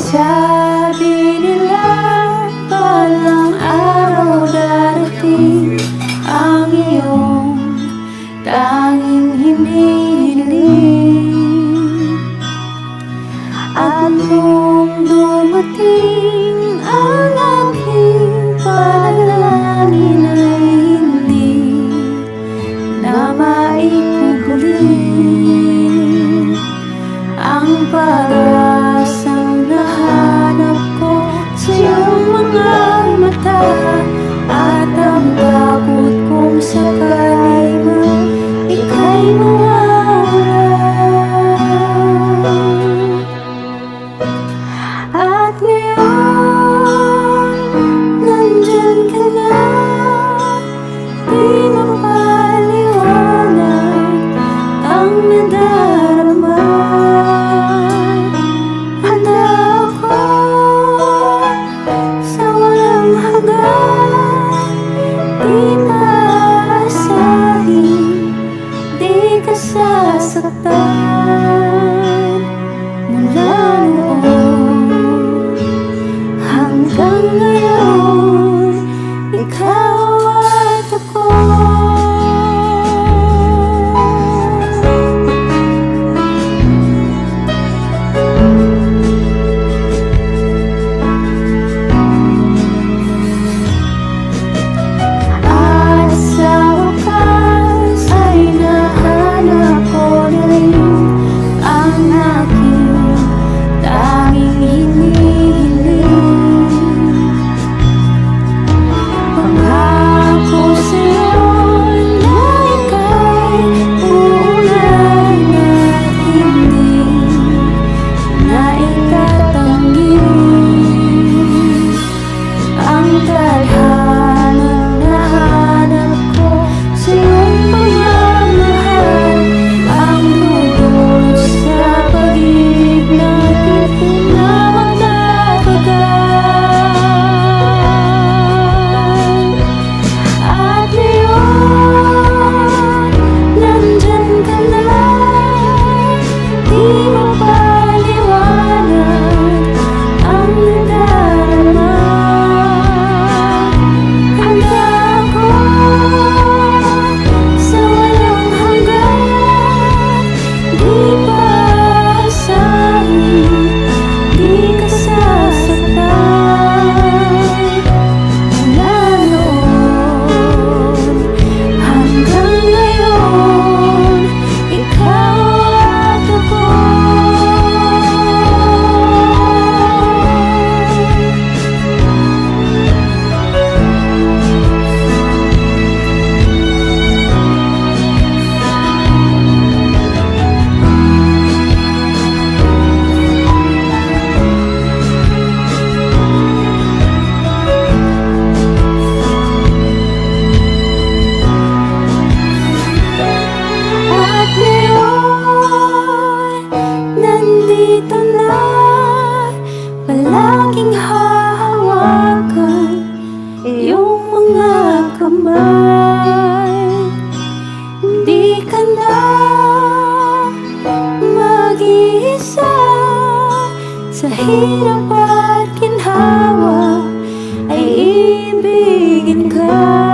Sabi nila palang araw darating ang iyong tanging hinihiling. At nung dumating ang aking panalangin ay hindi na maikukulit ang pag-asang nahanap ko sa iyong mga mata, at ang takot kong sakali man ika'y mawala. At ngayon, nandyan ka na, di mapaliwanag ang nadarama. Handa ako sa walang hanggan, di maasahin, di ka sasaktan. Mula noon hanggang ngayon, ikaw at ako. At sa wakas ay nahanap ko na rin ang aking tanging hinihiling. Pangako sa'yo na ika'y uunahin at hindi na itatanggi ang tadhanang nahanap ko sa iyong pagmamahal, ang dudulot sa pag-ibig natin na magtatagal. At ngayon, nandyan ka na, di mapaliwanag ang nadarama. Handa ako sa walang hanggan, di paasahin, di ka sasaktan. Mula noon hanggang ngayon, ikaw at ako. At ngayon, nandito na, palaging hahawakan iyong mga kamay. Hindi ka na mag-iisa sa hirap at ginhawa, ay ibigin ka.